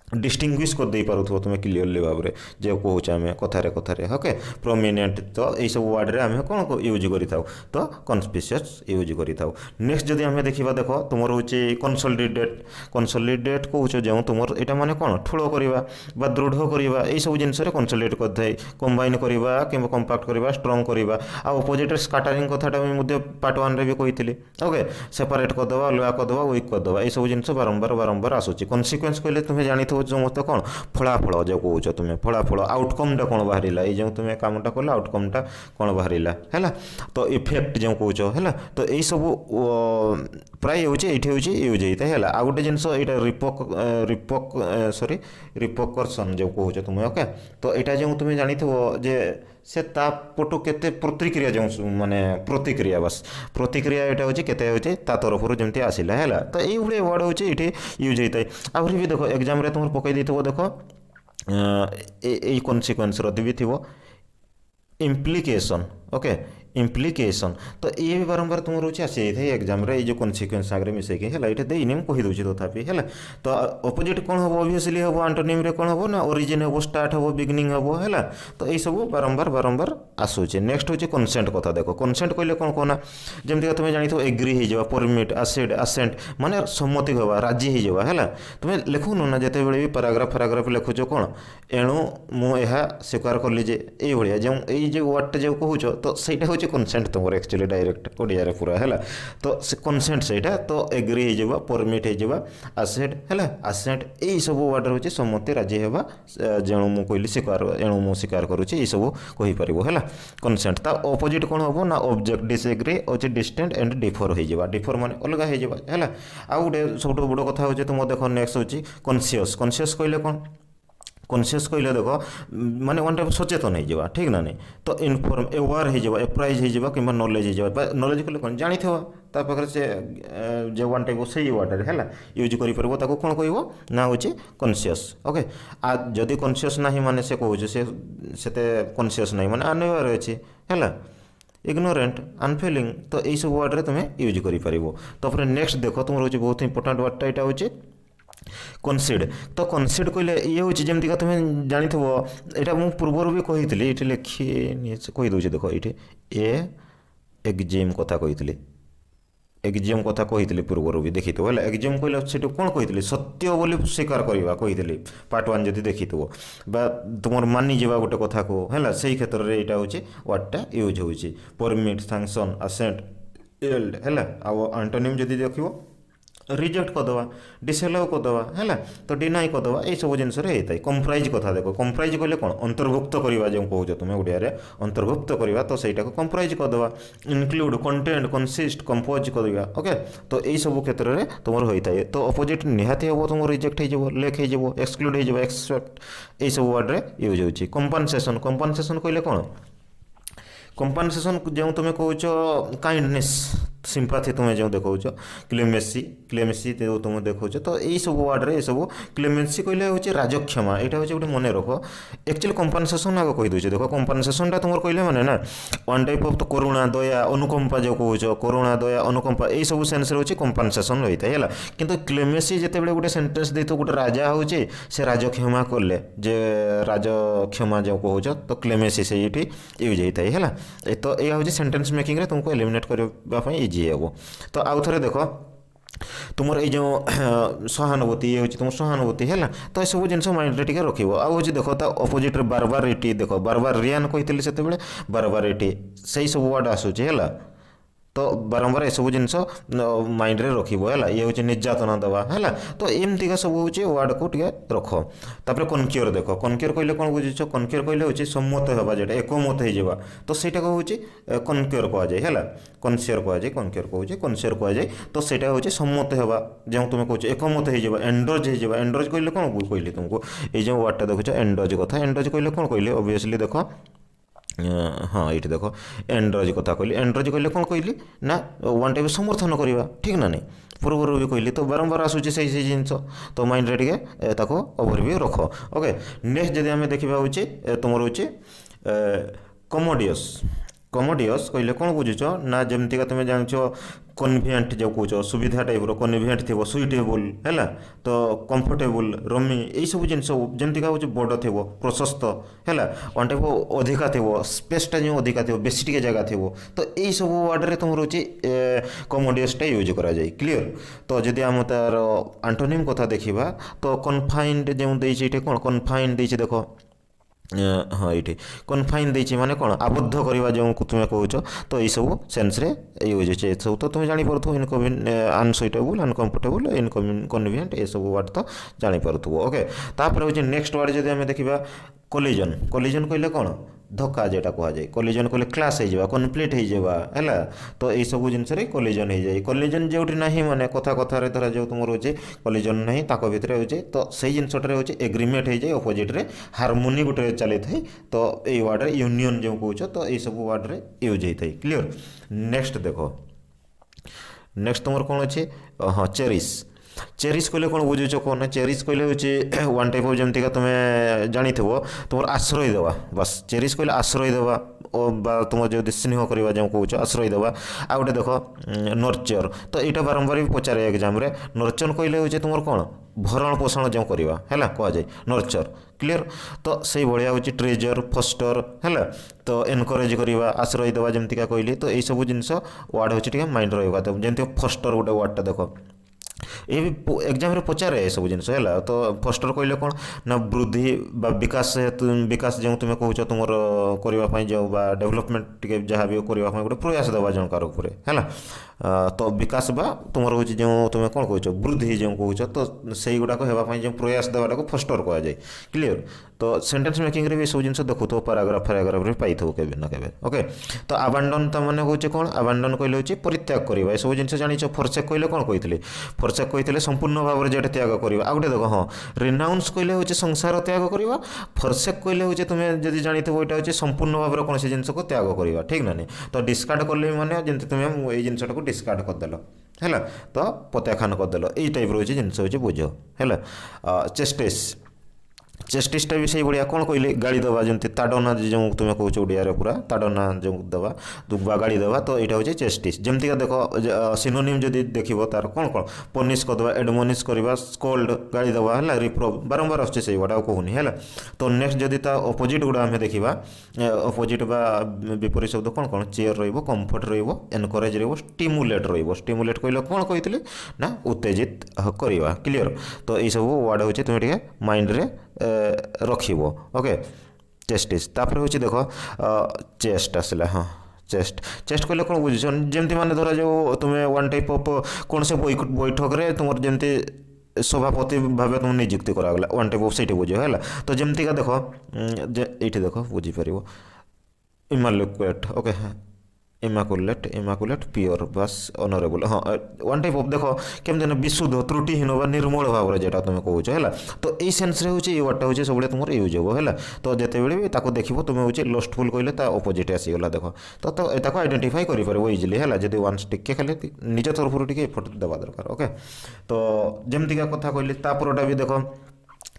डिस्टिंग्विश कर दे पारुथबो तुमे क्लियरली भाव रे जे कहूचे आम कथारे कथारे ओके प्रोमिनेंट तो यही सब वर्ड रे आम कौन यूज करिथाउ तो कन्स्पिशियस यूज करिथाउ नेक्स्ट जदि आम देखा देख तुम होची कंसोलिडेट कहूच जो तुम यहाँ माने कौन ठूल करवा बा दृढ़ करवा यही सब जिनस कंसोलिडेट करथाए कंबाइन करवा कि कंपाक्ट करवा स्ट्रंग करवा आ अपोजिट स्काटरिंग कथाटा मुझे पार्ट 1 रे भी कही ओके सेपरेट करदे अलग करदे वीक करदे यही सब जिन बारंबार बारंबार आसूची कन्सिक्वेन्स कहले तुम्हें जानी समस्त कौन फलाफल जो कौच तुम्हें फलाफल आउटकमटा कौन बाहर ये जो तुम्हें कामटा कल आउटकमटा कौन बाहर है तो इफेक्ट जो कौच है तो यही सब प्राय होचे यूज होता है आ गोटे जिनस यहाँ रिपोकर्सन जो कौच तुम्हें ओके तो यहाँ जो तुम्हें जानी जे से तापटू केते प्रतिक्रिया जो माने प्रतिक्रिया बस प्रतिक्रिया यहाँ हूँ केते होचे ता तरफ जमी आसला है तो ये वर्ड होचे ये यूज होता है आहरी भी देख एग्जाम रे तुम पकई देख देख कन्सिक्वेन्स भी थी इम्प्लिकेशन ओके इम्प्लिकेशन तो ये भी बारंबार तुम रोचे आसी जाए एग्जाम रे जो कन्सिक्वेन्स आगे मिसेक है ये देनी कहीदे तथापि है तो अपोजिट कौन हम ओबियसली हम आंटोनिम रे कौन हम ना ओरिजिन हम स्टार्ट हम बिगिनिंग हम है तो यही सब बारंबार बारंबार आसूचे नेक्स्ट हूँ कंसेंट कथा देख कंसेंट कहले कौन कहना जमीक तुम जानी एग्री हो परमिट आसेड आसेंट माने सम्मति होगा राजी हो है तुम लिखुन ना जिते भी पैराग्राफ लिखुच कौन एणु मुझे स्वीकार कली जे ये जो ये वर्ड जो कहूच तो सहीटा हूँ कंसेंट तुम एक्चुअली डायरेक्ट ओडिया पूरा है तो कंसेंट सहीटा तो एग्री हो परमिट हो आसेड है आसेंट यही सब वर्ड हूँ सम्मति राजी होगा जेणु मु कहली स्वीकार एणु मु स्वीकार करुच्ची ये सब कहीपर है कंसेंट ता अपोजिट कौन हम ना ऑब्जेक्ट डिसएग्री अच्छे डिस्टेंट एंड डिफर हो डिफर माने अलग हो है आ गोटे सब बड़ कथा हूँ तुम देख नेक्स्ट हूँ कन्सीयस कन्सीयस कहले कौन कन्सीयस कहले देख माने वन टाइप सचेतन हो ठीक ना नहीं तो इनफर्म एवार हो एप्राइज हो कि नॉलेज हो नॉलेज कहले कौन जानी पाखे से जो वन टाइप से वर्ड है यूज कर कौन कह ना हूँ कन्सीयस ओके आ जदि कन्सीयस ना माने से कहूँ से कन्सीयस ना माने अनअवेयर अच्छे है इग्नोरेंट अनफिलिंग तो यही सब वर्ड रे तुम्हें यूज कर तो नेक्स्ट देख तुम रोचे बहुत इंपोर्टाट वर्डटा यहाँ हूँ कनसीड तो कनसीड कहले ये हूँ जमीक तुम्हें जानी यहाँ मुझे पूर्वर भी कही ये लिखी कहीदे देख ये एग्जाम कथा कही एग्जाम कथा कही पूर्वर भी देखी है एग्जाम कहले से कौन कही सत्य बोली स्वीकार करवा कही पार्ट 1 जब देखी तुम मानि जा गोटे कथा को है से क्षेत्र में यहाँ हूँ वर्डटा यूज हो परमिट सैंक्शन आसेंट एल्ड है आंटोनिम जब देख रिजेक्ट करदे डिसअलाउ करदे है तो डिनाई करदे यही सब जिनस होता है कंप्राइज कथा देख कंप्राइज कहले कौन अंतर्भुक्त करवा जो कौच तुम ओडिया अंतर्भुक्त करवा तो सहीटा को कंप्राइज करदे इनक्लूड कंटेंट कंसिस्ट कंपोज करवा ओके तो यही सब क्षेत्र में तुम होता है तो अपोजिट निहाती हम तुम रिजेक्ट हो लेख हो एक्सक्लूड हो एक्सेप्ट यही सब वर्ड रे यूज हो कंपनसेशन कंपनसेशन कहले कौन कंपनसेशन जो तुम कौच काइंडनेस सिंपाथी तुम्हें जो देखो क्लेमेसी क्लेमेसी जो तुम देखो तो यही सब वर्ड रे सब क्लेमेसी कहले हूँ राजक्षमा यहाँ हूँ गोटे मन रख एक्चुअली कंपनसेशन आगे कहीदे देख कंपनसेशनटा तुम कहले मैंने ना वन टाइप ऑफ तो करुणा दया अनुकंपा जो कौच करुणा दया अनुकंपा यही सब सेन्स हूँ कंपनसेशन होता है किंतु क्लेमेसी जिते गोटे सेन्टेन्स दे तो गोटे राजा हूँ से राजक्षमा कले जे राजक्षमा जो कौच तो क्लेमेसी से यूज होता है तो यह हूँ सेन्टेन्स मेकिंग रे तुमको एलिमिनेट करने इजी हे तो आउ थे देख तुम ये सहानुभूति ये हूँ तुम सहानुभूति है तो ये सब जिन माइंड रे रख आउ देख अपोजिट बारबारिटी देख बारबार रियान कही से बारबारिटी से सब वर्ड आसूँ है तो बारंबार ये सब जिन माइंड रे रखा ये हूँ निर्यातना दवा है तो एमती का सब हूँ वर्ड को टे रख तापर कनक्योर देख कनक्योर कहले कौन बुझ कनक्योर कहले हूँ सम्मत होगा जो एकमत हो तो सहीटा हूँ कनक्योर कहुए है कनसियर कहुए कनक्योर कहुए कनसियर कहुए तो सहीटा हूँ सम्मत होगा जो तुम कौच एकमत हो एंडोज हो एंडोज कहले कौन कहली तुमको ये जो वर्डटा देखो एंडोज कथा एंडोज कहले कौन कहली ऑब्वियसली देख हाँ ये देख एंड्रज कथा कहली एंड्रज कहले कौन कहली ना वन टाइप समर्थन करवा ठीक ना नहीं पूर्वर भी कहली तो बारंबार आसूँ से जिनस तो माइंड रे टे ओवरव्यू रख ओके नेक्स्ट जब आम देखा हूँ तुम हूँ कमोडियस कमोडियस कहले कौन बुझुच ना जमती का तुम जान कन्भिएंट जो कौच सुविधा टाइप कन्भिएंट थी सुइटेबल है तो कंफर्टेबल रमी यही सब जिन जमती हूँ बड़ थी प्रशस्त है वन टाइप अधिका थी स्पेसटा जो अधिका थी बेसी टे जगह थी तो यही सब वर्ड तुम रोचे कमोडियसटा यूज करा जाए क्लीयर तो जदि आम तार आंटोनिम कथा देखा तो कन्फाइंड जो देखे कौन कन्फाइंड देखे देख हाँ ये कन्फाइन देछि माने कौन आबद्ध करवा जो तुम्हें कौच तो यही सब सेन्स रे यूज होचे सब तो तुम्हें जापर अनसुइटेबल अनकम्फर्टेबल इनकन्वीनियंट ये सब वर्ड तो जापर ओके तापर हूँ नेक्स्ट वर्ड जब आम देखा कोलिजन कोलिजन कहले कौन धक्का जेटा कह जाए कोलिजन कहले क्लास हो कम्प्लीट है तो यही सब जिनस कोलिजन हो जाए कोलिजन जो ना माने कथा कथार धर जो तुम रोचे कोलिजन ना ताक भितर हो तो सही जिनसटे हो एग्रीमेंट हो जाए अपोजिट रे हारमोनी गोटे चली थाए तो ये वर्ड रे यूनियन जो कौच तो यही सब वर्ड रे यूज होता है क्लीयर नेक्स्ट देख नेक्स्ट तुम कौन अच्छे हाँ चेरिस चेरिस कहले कौन बुझुच कौन चेरिस कहले हूँ वन टाइप ऑफ जमती का तुम्हें जानी तुम आश्रय देवा बस चेरिस कहले आश्रय देवा तुम जो स्नेह करवा जो कौच आश्रय देवा आ गए देख नर्चर तो यहाँ बारंबार भी पचारे एग्जाम रे नर्चर कहले हूँ तुम कौन भरण पोषण जो करवा है कह जाए नर्चर क्लीयर तो से भाया हूँ ट्रेजर फस्टर है तो एनकरेज करवा आश्रय देवा जमती का कहली तो यही सब जिनस वार्ड हूँ माइंड रहा जमती फस्टर गोटे वार्डटा देख ये भी एग्जाम रे पचारे ये सब जिनस है तो फस्टर कहले कौन ना वृद्धि विकास विकास जो तुम्हें कौच तुम करने जो डेभलपमेंट टे जहाँ भी करने गोटे प्रयास देवा जनकार उपर है तो विकास बा तुम हूँ जो तुम्हें कौन कौच वृद्धि जो कौच तो से गुड़ाक होगापी जो प्रयास देवाटा को फस्टर कह जाए क्लीयर तो सेंटेंस मेकिंग रे भी सब जिन देखु तो पैराग्राफ पैराग्राफ पाई के ना के ओके तो आबांडन तो मैंने हूँ कौन आबांडन कहले हूँ परित्याग करवा ये सब जिन जानी फरसेक कहले कौन कही फरसेक कही संपूर्ण भाव में जेटा त्याग करवा आउ गए देख हाँ रिनाउंस कहले हूँ संसार त्याग करवा फरसेक कहले हूँ तुम्हें जब जानी यहाँ हूँ संपूर्ण भाव में कौन से जिनस को त्याग करवा ठीक ना नहीं तो डिस्कार्ड कले मैंने जमी तुम्हें ये जिनटा को डिस्कार्ड करदेल है तो प्रत्याख्यान करदेल यही टाइप रोचे जिनस हूँ बुझ है चेस्टेस चेस्टिसटा भी सही भाया कौन कहले गाड़ी दवा जमी ताड़ना जो तुम्हें कौच ओडिया पूरा ताड़ना जो दवा गाड़ी दवा तो यहाँ हूँ चेस्टिस जमती का देख सिनोनिम जब देख तार कौन कौन पनिश करदे एडमोनिश करवा स्कोल्ड गाड़ी दवा है रिप्रोव बारंबार आसुचे से गुड़ा कहूनी है तो नेक्स्ट जदि अपोजिट गुड़ा आम देखा अपोजिट बा विपरीत शब्द कौन कौन चेयर रम्फर्ट एनकरेज स्टिमुलेट स्टिमुलेट कहले कौन कही ना उत्तेजित करवा क्लीयर तो यही सब वर्ड हूँ तुम्हें माइंड रे रखिबो ओके चेस्टिस तापर हूँ देख चेस्ट आसला हाँ चेस्ट चेस्ट कहले कौन बुझ जमती माने धरा जो तुम्हें वन टाइप ऑफ कौन से बैठक रे तुम जमती सभापति भाव तुम नियुक्ति करागला वन टाइप ऑफ सही बुझ है तो जमती का देख ये देख बुझीपर इमालुक्वेट ओके इमाकुलेट इमाकुलेट प्योर बस ऑनरेबल हाँ वन टाइप ऑफ देखो केमती विशुद्ध त्रुटिहीन व निर्मल भाव में जेटा तुम कौच है तो यही सेन्स रे हूँ वर्डटा हूँ सब तुम यूज हो है तो जिते बड़े भी ताको देखो तुम हूँ लस्टफुल कहले अपोजिट आसीगला देख तो आइडेंटिफाई कर इजिली है जब वन्स टिके खाली निज तरफ टे एफर्ट देवा दरकार ओके तो जमती का कथा कहली तापरटा भी देख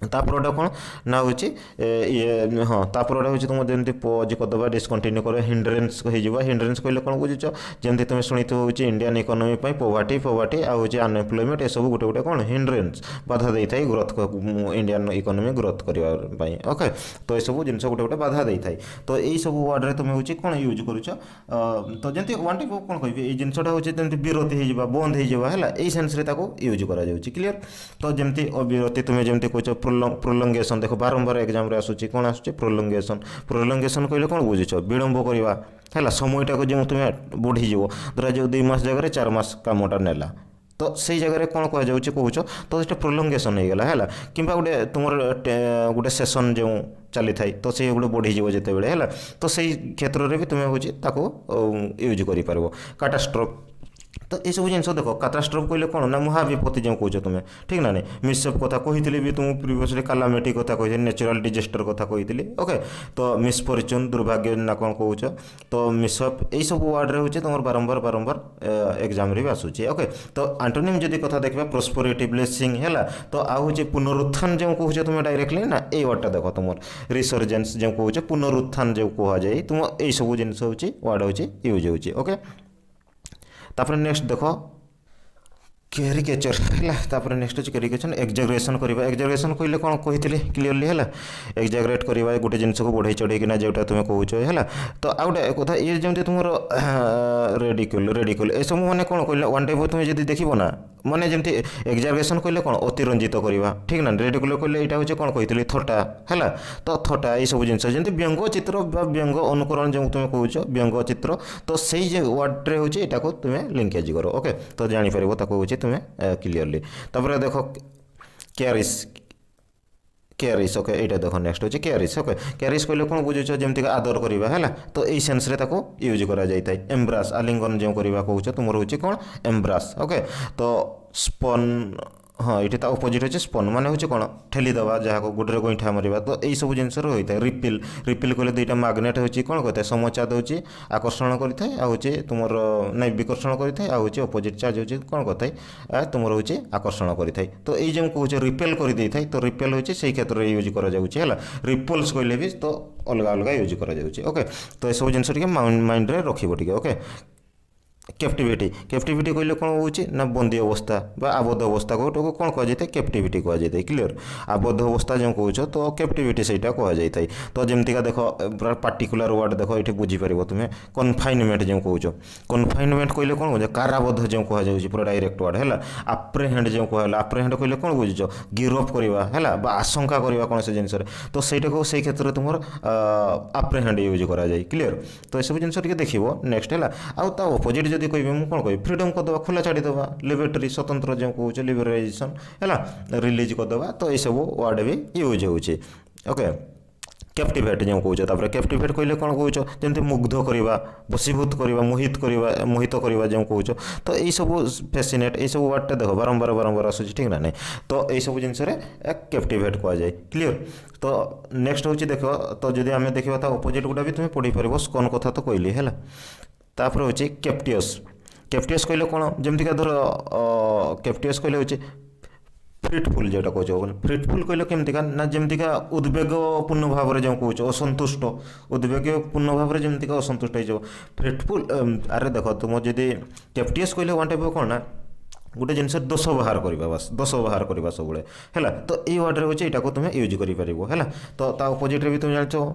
तापरटा कौन ना हूँ ये हाँ तापरटा हूँ तुम जमी पज करदे डिस्कंटिन्यू कर हिंड्रेन्स हो हिंड्रेन्स कहले कौन बुझुच जमी तुम शुणी हूँ इंडियन इकोनॉमी पोवर्टी पोवर्टी आउ अनएम्प्लॉयमेंट ये सब गोटे गोटे कौन हिंड्रेन्स बाधा दे था ग्रोथ इंडियन इकोनॉमी ग्रोथ करने ओके तो ये सब जिन गोटे गोटे बाधा दे था तो यही सब वर्ड तुम हूँ कौन यूज करुच तो जमी वन टाइप कौन कह जिनटा हूँ जमी विरति हो बंद है यही सेन्स यूज कर क्लीयर तो जमी अविरति तुम्हें जमी कह प्रोलंगेशन देख बारंबार एग्जाम रे आसूची कौन आसूची प्रोलंगेशन प्रोलंगेशन कहले कौन बुझुच विलंब करवा है समयटा को जो तुम्हें बढ़ीज धरा जो 2 मास जगह 4 मास कामटा नेला तो से जगह कौन कह जाऊँ कौच तो ये प्रोलंगेशन हो गला है कि गोटे तुम गोटे सेसन जो चली थाए तो से गोटे बढ़ीज जिते बड़े है तो से क्षेत्र में भी तुम्हें हूँ यूज कर तो ये सब जिन देख काटास्ट्रोफ कहले कौन ना महाविपत्ति जो कौच तुम्हें ठीक ना नहीं मिससेप कथा कही भी तुम प्रिवियसली कालामिटी कथा कही नेचुरल डिजास्टर कथा कही ओके तो मिसफर्चुन दुर्भाग्य ना कौन कौच तो मिसअप यही सब वार्ड रे होचे तुम बारंबार बारंबार एग्जाम रे भी आसूची ओके तो एंटोनिम जदि कथा देखा प्रोस्पेरिटी ब्लेसिंग है तो आ हूँ पुनरुत्थान जो कौच तुम डायरेक्टली ना ये वार्डटा देख तुम रिसर्जेन्स जो कौच पुनरुत्थान जो कहुए तुम यही सब जिन वार्ड हूँ यूज होचे ओके तापर नेक्स्ट देख कैरिकेचर है नेक्स्ट हूँ कैरिकेचर एक्जाग्रेसन करवा एक्जाग्रेसन कहले कौन कही क्लीयरली है एक्जाग्रेट करवा गोटे जिन को बढ़ई चढ़ेकिना जोटा तुम कौच है तो आउ गोटे कथा ये जमी तुम रेडिकुल रेडिकुल ये सब मैंने कौन कहले वन टाइप तुम जब देख ना माने जमी एक्जाग्रेसन कहले कौन अतिरंजित करवा ठीक ना रेडिकुल कहले यहाँ हूँ कौन कही थटा है तो थटा ये सब जिन जमी व्यंग चित्र व्यंग अनुकरण जो तुम कौच व्यंग चित्र तो से वार्ड्रे हूँ यहाँ को तुम्हें लिंकेज करो ओके तो जापर हूँ तुम्हें क्लीयरली तापर देख कैरिस कैरिस ओके यहाँ देख नेक्स्ट हूँ कैरिस ओके कैरिस कहले कौन बुझुच जमीक आदर करवा है तो यही सेन्स यूज कर एम्ब्रास आलिंगन जो करवा कौच तुम हूँ कौन एम्ब्रास ओके तो स्पन हाँ ये अपोजिट अच्छे स्पन माने हूँ कौन ठेलीदवा जहाँ को गोटे गोईठा मारे तो यही सब जिन होता है रिपिल रिपिल कहले दुईटा मैग्नेट हूँ कौन कहता है समचा दूसरी आकर्षण करता है हूँ तुम नाई विकर्षण करता है हूँ अपोजिट चार्ज हूँ कौन कहता है तुम हूँ आकर्षण करता है तो ये जो कौच रिपेल कर दे था तो रिपेल हूँ से क्षेत्र में यूज कर रिपल्स कहले भी तो अलग अलग यूज कर ओके तो ये सब जिन माइंड रे रखिए ओके कैप्टिविटी कैप्टिविटी कहले कौन होची ना बंदी अवस्था बा आबद्ध अवस्था को कौन कह जाए कैप्टिविटी कह जाए क्लियर आबद्ध अवस्था जो कौच तो कैप्टिविटी से कह जाए तो जमतीका देख पार्टिकुलर वर्ड देख ये बुझीपार तुम्हें कन्फाइनमेंट जो कौच कन्फाइनमेंट कहले कौन कह काराबद्ध जो कह पूरा डायरेक्ट वर्ड है आप्रेहेंड जो कहला आप्रेहेंड कहले कौन बुझुच गिरफ करवा है आशंका करवा कौन से जिन तो सहीटा को से क्षेत्र में तुम आप्रेहेंड यूज कराए क्लियर तो यह जिन देख नेक्स्ट है आपोजिट जदि कह कौन कह फ्रीडम करदे खुला छाड़ीदे लिबर्टरी स्वतंत्र जो कौच लिबराइजेसन है रिलीज करदे तो ये सब वर्ड भी यूज होचे ओके कैप्टिवेट जो कौच कैप्टिवेट कहले कौन कौच जमी मुग्ध करवा बसीभूत करवा मोहित करवा जो कौच तो यही सब फैसिनेट ये सब वर्डटा देख बारंबार बारंबार आसूँ ठीक ना नहीं तो यही सब जिन कैप्टिवेट कह जाए क्लीयर तो नेक्स्ट हूँ देख तो जब आम देखा तो अपोजिट गुड़ा भी तुम पढ़ी पार स्कन कथा तो कहली है तापर हूँ कैप्टियस कैप्टियस कहले कौन जमतीका धर कैप्टियस कहले हूँ फ्रिटफुल जोटा कौच फ्रिटफुल कहले केमतीका ना जमतीका उद्वेगपूर्ण भाव में जो कौच असंतुष्ट उद्वेगपूर्ण भाव में जमतीका असंतुष्ट हो फ्रिटफुल अरे देख तुम जदि कैप्टियस कहले वन टाइप कौन ना गोटे जिन दोष बाहर करवा बस दोष बाहर करवा सब है तो ये वर्ड हूँ यहाँ को तुम्हें यूज कर तो अपोजिट भी तुम जान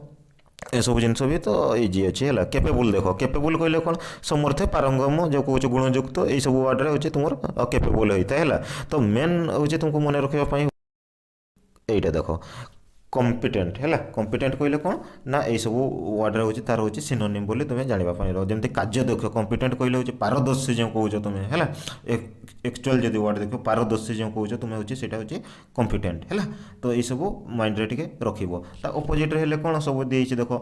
ये सब जिन भी तो इजी अच्छे है कैपेबुल देख कैपेबुल कहले कौन समर्थ पारंगम जो कौच गुणयुक्त ये सब वर्ड हूँ तुम कैपेबुल होता है तो मेन हूँ तुमको मन रखापी यहीटा देख कॉम्पिटेंट है कॉम्पिटेंट कहले कौन ना ये सब वर्ड हूँ तार हूँ सिनोनिम बोली तुम्हें जानापी जमी कार्य दक्ष कॉम्पिटेंट कहले हूँ पारदर्शी जो कौच तुम्हें है एक्चुअल जब वर्ड देख पारदर्शी जो कौच तुम्हें हूँ से हूँ कॉम्पिटेंट है तो ये सब माइंड रे टिके रखिबो अपोजिट हेले कौन सब देख देख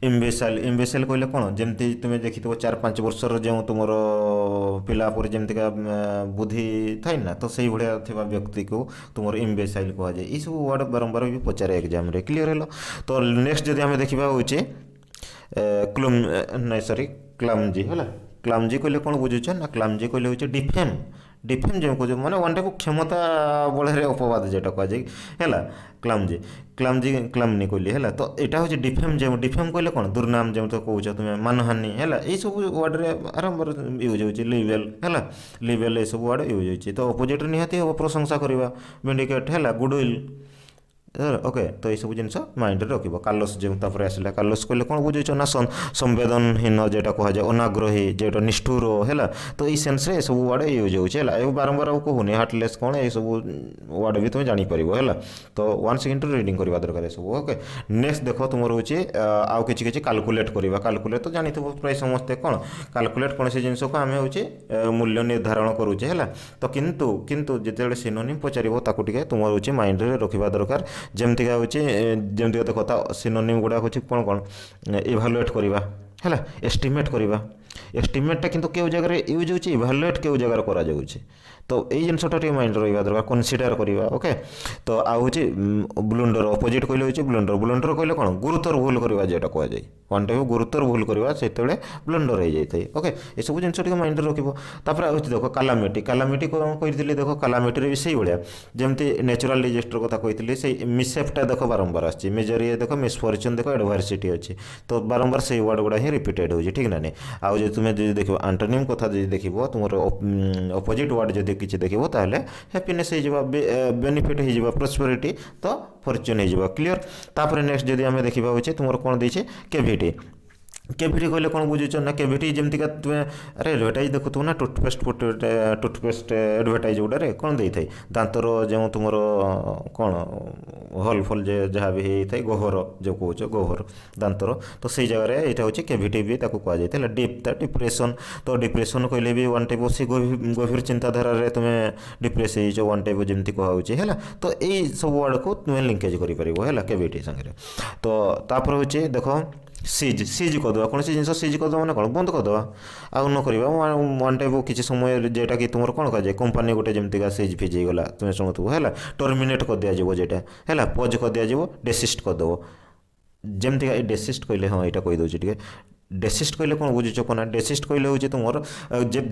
इम्बेसाइल इम्बेसाइल कहले कौन जमती तुम्हें देखी 4-5 वर्षर जो तुम पिला पर जमतीका बुद्धि थाई ना तो सही भाया थी व्यक्ति को तुम इम्बेसाइल कह जाए ये सब वर्ड बारंबार भी पचारे एग्जाम रे क्लीयर है तो नेक्स्ट जब आम देखा हूँ क्लूम नहीं सॉरी क्लमजी है क्लमजी कहले कौन बुझुच ना क्लमजी कहले हूँ डिफेम डिफेम जो कह मैंने वन टाइप क्षमता बड़े अपवाद जोटा कह जाए है क्लमजी क्लमजी क्लमनी कहली है तो यहाँ हूँ डिफेम जो डिफेम कहले कौन दुर्नाम जो तो कौच तुम्हें मानहानि है ये सब वर्ड रे आरंभ यूज हो लिबेल है लिबेल ये सब वर्ड यूज हो तो अपोजिट निहाती हम प्रशंसा करवा विंडिकेट है गुडविल ओके तो ये सब जिन माइंड रे रखिबो कार्लोस जो तापर आसला कार्लोस कहले कौन बुझुच ना संवेदनहीन जेटा कह जाए अनाग्रही जेटा निष्ठुर है तो ये सेन्स रे सब वर्ड यूज होचे बारंबार कहूनी हार्टलेस कौन ये सब वर्ड भी तुम जापर है तो वन सेकेंड रीडिंग करवा दरकार सब ओके नेक्स्ट देख तुम रोचे आउ कि काल्कुलेट करवा काल्कुलेट तो जानी प्राय समस्ते कौन काल्कुलेट कौन से जिन को आम हूँ मूल्य निर्धारण करुचे है तो किंतु किंतु जिते सिनोनिम पचार तुम हूँ माइंड रे रखा दरकार जमतीका हूँ जमती देख सिनोनिम गुड़ा हूँ कौन कौन इभालुएट करवा है एस्टिमेट करवा ଏଷ୍ଟିମେଟ୍ଟା କିନ୍ତୁ କେଉଁ ଜାଗାରେ ୟୁଜ୍ ହେଉଛି, ଇଭାଲୁଏଟ୍ କେଉଁ ଜାଗାରେ କରାଯାଉଛି। ତ ଏଇ ଜିନିଷଟା ଟିକେ ମାଇଣ୍ଡ ରହିବା ଦରକାର, କନସିଡର କରିବା। ଓକେ, ତ ଆଉ ହେଉଛି ବ୍ଲୁଣ୍ଡର, ଅପୋଜିଟ୍ କହିଲେ ହେଉଛି ବ୍ଲୁଣ୍ଡର। ବ୍ଲୁଣ୍ଡର କହିଲେ କ'ଣ, ଗୁରୁତର ଭୁଲ କରିବା ଯେଟା କୁହାଯାଏ। ୱାନ୍ ଟାଇପ୍ ଗୁରୁତର ଭୁଲ କରିବା ସେତେବେଳେ ବ୍ଲୁଣ୍ଡର ହେଇଯାଇଥାଏ। ଓକେ, ଏସବୁ ଜିନିଷ ଟିକେ ମାଇଣ୍ଡରେ ରଖିବ। ତାପରେ ଆଉ ହେଉଛି ଦେଖ କାଲାମିଟି। କାଲାମିଟି କ'ଣ କହିଥିଲି, ଦେଖ କାଲାମିଟିରେ ବି ସେଇଭଳିଆ ଯେମିତି ନ୍ୟାଚୁରାଲ୍ ଡିଜାଷ୍ଟର କଥା କହିଥିଲି, ସେଇ ମିସେପ୍ଟା ଦେଖ ବାରମ୍ବାର ଆସିଛି। ମେଜର ଇଏ ଦେଖ, ମିସଫର୍ଚୁନ୍ ଦେଖ, ଆଡ଼ଭାର୍ସିଟି ଅଛି। ତ ବାରମ୍ବାର ସେଇ ୱାର୍ଡ଼ ଗୁଡ଼ା ହିଁ ରିପିଟେଡ୍ ହେଉଛି, ଠିକ୍ ନା ନାହିଁ। ଆଉ ଯଦି ତୁମେ ଯଦି ଦେଖିବ ଆଣ୍ଟୋନିମ୍ କଥା ଯଦି ଦେଖିବ, ତୁମର ଅପୋଜିଟ୍ ୱାର୍ଡ଼ ଯଦି କିଛି ଦେଖିବ, ତାହେଲେ ହ୍ୟାପିନେସ୍ ହେଇଯିବ, ବେନିଫିଟ୍ ହେଇଯିବ, ପ୍ରସ୍ପେରିଟି, ତ ଫର୍ଚୁନ୍ ହେଇଯିବ। କ୍ଲିଅର। ତାପରେ ନେକ୍ସଟ ଯଦି ଆମେ ଦେଖିବା ହେଉଛି ତୁମର କ'ଣ ଦେଇଛେ, କେଭିଟି। କେଭିଟି କହିଲେ କ'ଣ ବୁଝୁଛ ନା, କେଭିଟି ଯେମିତିକା ତୁମେ ଆରେ ଆଡ଼ଭର୍ଟାଇଜ୍ ଦେଖୁଥିବ ନା, ଟୁଥପେଷ୍ଟ ଆଡ଼ଭର୍ଟାଇଜ୍ ଗୁଡ଼ାରେ କ'ଣ ଦେଇଥାଏ, ଦାନ୍ତର ଯେଉଁ ତୁମର କ'ଣ ହଲ୍ ଫଲ୍ ଯେ ଯାହା ବି ହେଇଥାଏ, ଗହ୍ୱର ଯେଉଁ କହୁଛ, ଗହ୍ୱର ଦାନ୍ତର, ତ ସେଇ ଜାଗାରେ ଏଇଟା ହେଉଛି କେଭିଟି ବି ତାକୁ କୁହାଯାଇଥାଏ। ହେଲା, ଡିପ୍ରେସନ୍। ତ ଡିପ୍ରେସନ୍ କହିଲେ ବି ୱାନ୍ ଟାଇପ୍ ସେ ଗଭୀର ଚିନ୍ତାଧାରାରେ ତୁମେ ଡିପ୍ରେସ୍ ହେଇଛ, ୱାନ୍ ଟାଇପ୍ ଯେମିତି କୁହାହେଉଛି। ହେଲା, ତ ଏଇ ସବୁ ୱାର୍ଡ଼କୁ ତୁମେ ଲିଙ୍କେଜ୍ କରିପାରିବ, ହେଲା, କେଭିଟି ସାଙ୍ଗରେ। ତ ତାପରେ ହେଉଛି ଦେଖ ସିଜ୍ କରିଦେବା। କୌଣସି ଜିନିଷ ସିଜ୍ କରିଦେବା ମାନେ କ'ଣ, ବନ୍ଦ କରିଦେବା, ଆଉ ନ କରିବା। ୱାନ୍ ଟାଇପ୍ କିଛି ସମୟରେ ଯେଟାକି ତୁମର କ'ଣ କୁହାଯାଏ, କମ୍ପାନୀ ଗୋଟେ ଯେମିତିକା ସିଜ୍ ଫିଜ୍ ହେଇଗଲା, ତୁମେ ଶୁଣୁଥିବ। ହେଲା, ଟର୍ମିନେଟ୍ କରିଦିଆଯିବ ଯେଟା, ହେଲା, ପଜ୍ କରିଦିଆଯିବ, ଡେସିଷ୍ଟ କରିଦେବ। ଯେମିତିକା ଏ ଡେସିଷ୍ଟ କହିଲେ, ହଁ ଏଇଟା କହିଦେଉଛି ଟିକେ। ଡେସିଷ୍ଟ କହିଲେ କ'ଣ ବୁଝୁଛ କ'ଣ ନା, ଡେସିଷ୍ଟ କହିଲେ ହେଉଛି ତୁମର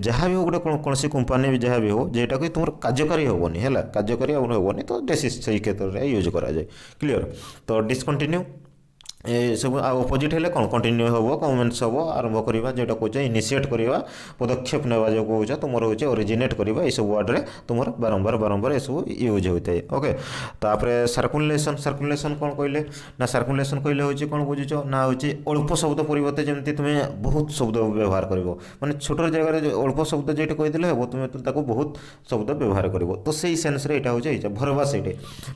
ଯାହା ବି ହଉ ଗୋଟେ କୌଣସି କମ୍ପାନୀ ବି ଯାହା ବି ହଉ ଯେଟାକି ତୁମର କାର୍ଯ୍ୟକାରୀ ହେବନି, ହେଲା, କାର୍ଯ୍ୟକାରୀ ଆଉ ହେବନି, ତ ଡେସିଷ୍ଟ ସେଇ କ୍ଷେତ୍ରରେ ୟୁଜ୍ କରାଯାଏ। କ୍ଲିଅର। ତ ଡିସକଣ୍ଟିନ୍ୟୁ ଏସବୁ। ଆଉ ଅପୋଜିଟ୍ ହେଲେ କ'ଣ, କଣ୍ଟିନ୍ୟୁ ହେବ, କମେନ୍ସ ହେବ, ଆରମ୍ଭ କରିବା ଯେଟା କହୁଛ, ଇନିସିଏଟ୍ କରିବା, ପଦକ୍ଷେପ ନେବା ଯେଉଁ କହୁଛ, ତୁମର ହେଉଛି ଅରିଜିନେଟ୍ କରିବା। ଏସବୁ ୱାର୍ଡ଼ରେ ତୁମର ବାରମ୍ବାର ଏସବୁ ୟୁଜ୍ ହୋଇଥାଏ। ଓକେ, ତାପରେ ସାର୍କୁଲେସନ୍। ସାର୍କୁଲେସନ୍ କ'ଣ କହିଲେ ନା, ସାର୍କୁଲେସନ୍ କହିଲେ ହେଉଛି କ'ଣ ବୁଝୁଛ ନା, ହେଉଛି ଅଳ୍ପ ଶବ୍ଦ ପରିବର୍ତ୍ତେ ଯେମିତି ତୁମେ ବହୁତ ଶବ୍ଦ ବ୍ୟବହାର କରିବ, ମାନେ ଛୋଟ ଜାଗାରେ ଅଳ୍ପ ଶବ୍ଦ ଯେଠି କହିଦେଲେ ହେବ, ତୁମେ ତାକୁ ବହୁତ ଶବ୍ଦ ବ୍ୟବହାର କରିବ। ତ ସେଇ ସେନ୍ସରେ ଏଇଟା ହେଉଛି ଭରବାସ୍। ଏଇଠି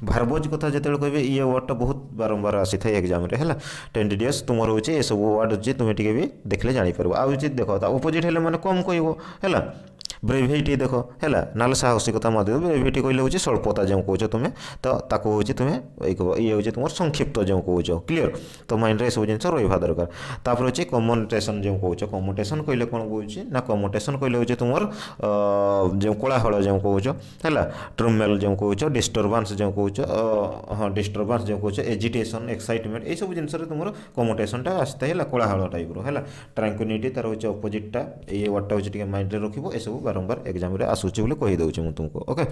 ଭାର୍ବୋଜ୍ କଥା ଯେତେବେଳେ କହିବେ, ଇଏ ୱାର୍ଡ଼ଟା ବହୁତ ବାରମ୍ବାର ଆସିଥାଏ ଏକ୍ଜାମ୍ରେ। ହେଲା, ଟେଣ୍ଡିଡିୟସ୍ ତୁମର ହେଉଛି ଏସବୁ ୱାର୍ଡ଼ ଅଛି, ତୁମେ ଟିକେ ବି ଦେଖିଲେ ଜାଣିପାରିବ। ଆଉ ହେଉଛି ଦେଖ ତା ଅପୋଜିଟ୍ ହେଲେ ମାନେ କମ୍ କହିବ। ହେଲା, ବ୍ରେଭିଟି ଦେଖ, ହେଲା, ନାଲ ସାହସିକତା ମଧ୍ୟ। ବ୍ରେଭିଟି କହିଲେ ହେଉଛି ସ୍ୱଳ୍ପତା ଯେଉଁ କହୁଛ ତୁମେ, ତ ତାକୁ ହେଉଛି ତୁମେ ଇଏ ହେଉଛି ତୁମର ସଂକ୍ଷିପ୍ତ ଯେଉଁ କହୁଛ। କ୍ଲିଅର। ତ ମାଇଣ୍ଡରେ ଏସବୁ ଜିନିଷ ରହିବା ଦରକାର। ତାପରେ ହେଉଛି କମୋଟେସନ୍ ଯେଉଁ କହୁଛ। କମୋଟେସନ୍ କହିଲେ କ'ଣ କହୁଛି ନା, କମୋଟେସନ୍ କହିଲେ ହେଉଛି ତୁମର ଯେଉଁ କୋଳାହଳ ଯେଉଁ କହୁଛ, ହେଲା, ଟ୍ରୁମେଲ୍ ଯେଉଁ କହୁଛ, ଡିଷ୍ଟର୍ବାନ୍ସ ଯେଉଁ କହୁଛ, ହଁ ଡିଷ୍ଟର୍ବାନ୍ସ ଯେଉଁ କହୁଛ, ଏଜିଟେସନ୍, ଏକ୍ସାଇଟମେଣ୍ଟ, ଏଇସବୁ ଜିନିଷରେ ତୁମର କମୋଟେସନ୍ଟା ଆସିଥାଏ। ହେଲା, କୋଳାହଳ ଟାଇପ୍ର। ହେଲା, ଟ୍ରାଙ୍କୁନିଟି ତାର ହେଉଛି ଅପୋଜିଟ୍ଟା। ଏଇ ୱାର୍ଡ଼ଟା ହେଉଛି ଟିକେ ମାଇଣ୍ଡରେ ରଖିବ। ଏସବୁ ବାରମ୍ବାର ଏକ୍ଜାମ୍ରେ ଆସୁଛି ବୋଲି କହିଦେଉଛି ମୁଁ ତୁମକୁ। ଓକେ,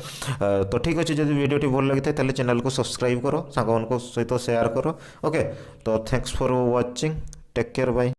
ତ ଠିକ୍ ଅଛି। ଯଦି ଭିଡ଼ିଓଟି ଭଲ ଲାଗିଥାଏ ତାହେଲେ ଚ୍ୟାନେଲକୁ ସବସ୍କ୍ରାଇବ୍ କର, ସାଙ୍ଗମାନଙ୍କ ସହିତ ସେୟାର କର। ଓକେ, ତ thanks for watching, take care, bye.